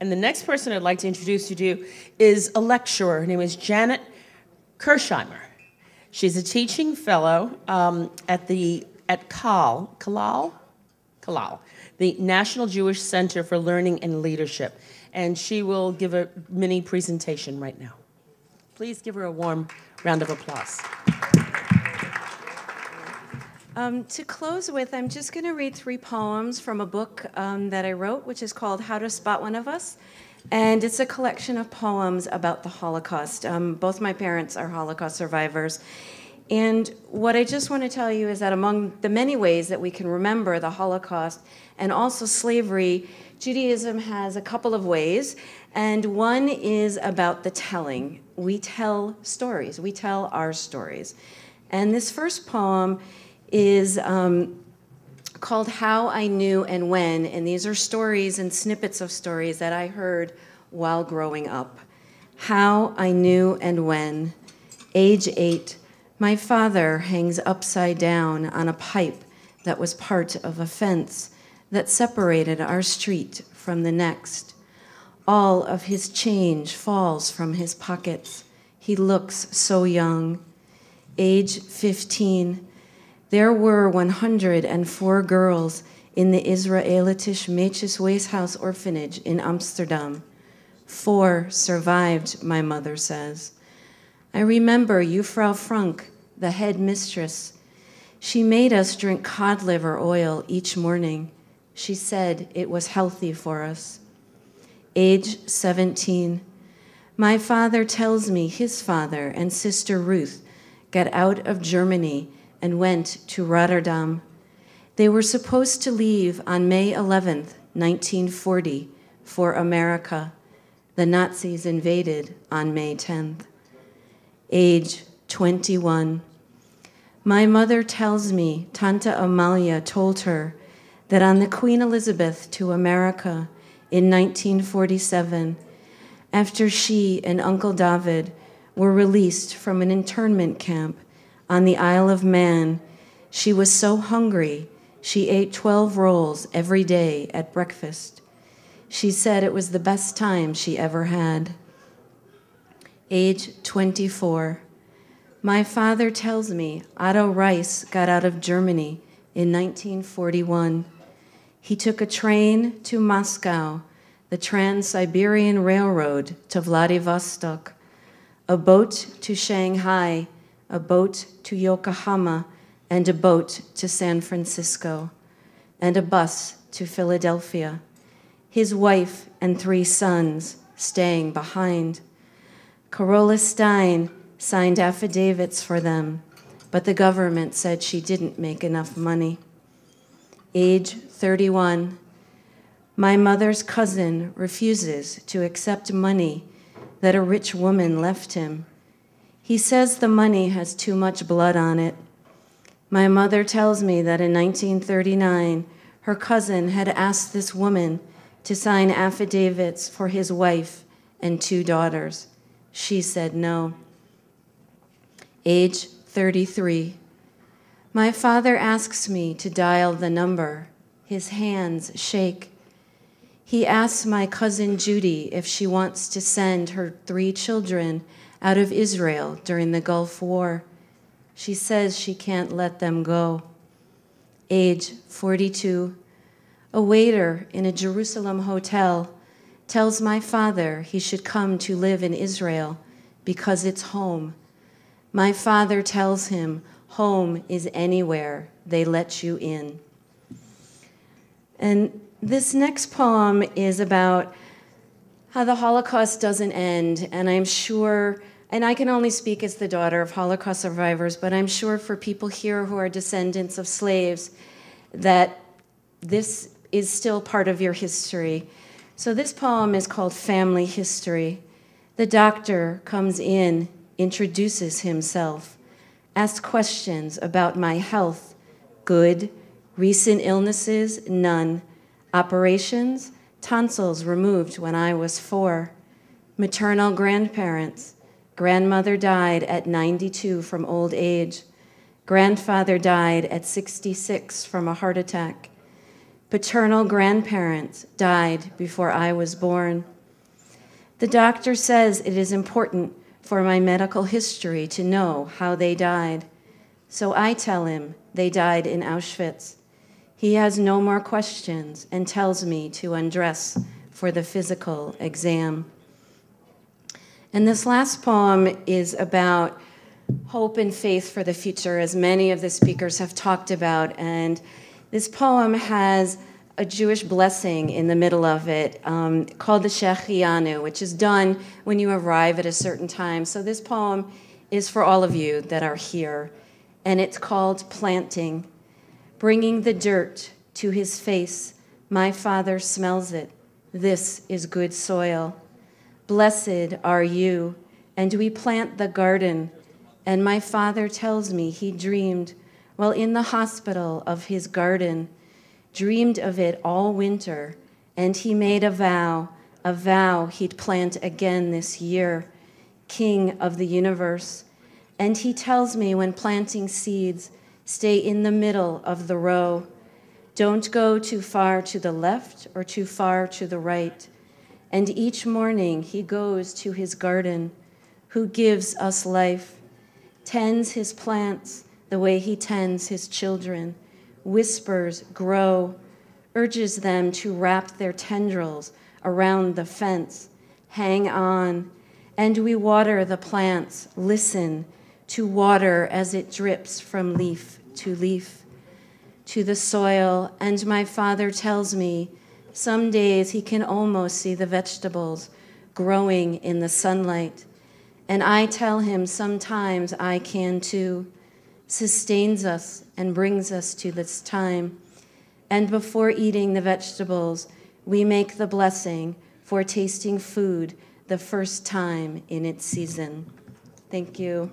And the next person I'd like to introduce you to is a lecturer. Her name is Janet Kirchheimer. She's a teaching fellow at Kalal, the National Jewish Center for Learning and Leadership. And she will give a mini presentation right now. Please give her a warm round of applause. To close with, I'm just going to read 3 poems from a book that I wrote, which is called How to Spot One of Us. And it's a collection of poems about the Holocaust. Both my parents are Holocaust survivors. And what I just want to tell you is that among the many ways that we can remember the Holocaust and also slavery, Judaism has a couple of ways. And one is about the telling. We tell stories. We tell our stories. And this first poem is called How I Knew and When, and these are stories and snippets of stories that I heard while growing up. How I Knew and When. Age 8, my father hangs upside down on a pipe that was part of a fence that separated our street from the next. All of his change falls from his pockets. He looks so young. Age 15, there were 104 girls in the Israelitisch Mädches Weeshuis orphanage in Amsterdam. 4 survived, my mother says. I remember Juffrouw Frank, the head mistress. She made us drink cod liver oil each morning. She said it was healthy for us. Age 17, my father tells me his father and sister Ruth got out of Germany and went to Rotterdam. They were supposed to leave on May 11th, 1940, for America. The Nazis invaded on May 10th. Age 21. My mother tells me Tante Amalia told her that on the Queen Elizabeth to America in 1947, after she and Uncle David were released from an internment camp on the Isle of Man, she was so hungry she ate 12 rolls every day at breakfast. She said it was the best time she ever had. Age 24. My father tells me Otto Reis got out of Germany in 1941. He took a train to Moscow, the Trans-Siberian Railroad to Vladivostok, a boat to Shanghai, a boat to Yokohama, and a boat to San Francisco, and a bus to Philadelphia. His wife and 3 sons staying behind. Carola Stein signed affidavits for them, but the government said she didn't make enough money. Age 31. My mother's cousin refuses to accept money that a rich woman left him. He says the money has too much blood on it. My mother tells me that in 1939, her cousin had asked this woman to sign affidavits for his wife and 2 daughters. She said no. Age 33. My father asks me to dial the number. His hands shake. He asks my cousin Judy if she wants to send her 3 children out of Israel during the Gulf War. She says she can't let them go. Age 42. A waiter in a Jerusalem hotel tells my father he should come to live in Israel because it's home. My father tells him home is anywhere they let you in. And this next poem is about how the Holocaust doesn't end, and I'm sure, and I can only speak as the daughter of Holocaust survivors, but I'm sure for people here who are descendants of slaves that this is still part of your history. So this poem is called Family History. The doctor comes in, introduces himself, asks questions about my health. Good. Recent illnesses? None. Operations? Tonsils removed when I was 4. Maternal grandparents. Grandmother died at 92 from old age. Grandfather died at 66 from a heart attack. Paternal grandparents died before I was born. The doctor says it is important for my medical history to know how they died. So I tell him they died in Auschwitz. He has no more questions and tells me to undress for the physical exam. And this last poem is about hope and faith for the future, as many of the speakers have talked about. And this poem has a Jewish blessing in the middle of it called the Shechianu, which is done when you arrive at a certain time. So this poem is for all of you that are here, and it's called Planting. Bringing the dirt to his face, my Father smells it. This is good soil. Blessed are you, and we plant the garden. And my Father tells me he dreamed while in the hospital of his garden, dreamed of it all winter, and he made a vow he'd plant again this year, King of the universe. And he tells me when planting seeds, stay in the middle of the row. Don't go too far to the left or too far to the right. And each morning he goes to his garden, who gives us life, tends his plants the way he tends his children, whispers, grow, urges them to wrap their tendrils around the fence, hang on, and we water the plants, listen to water as it drips from leaf to the soil. And my Father tells me some days he can almost see the vegetables growing in the sunlight. And I tell him sometimes I can too, sustains us and brings us to this time. And before eating the vegetables, we make the blessing for tasting food the first time in its season. Thank you.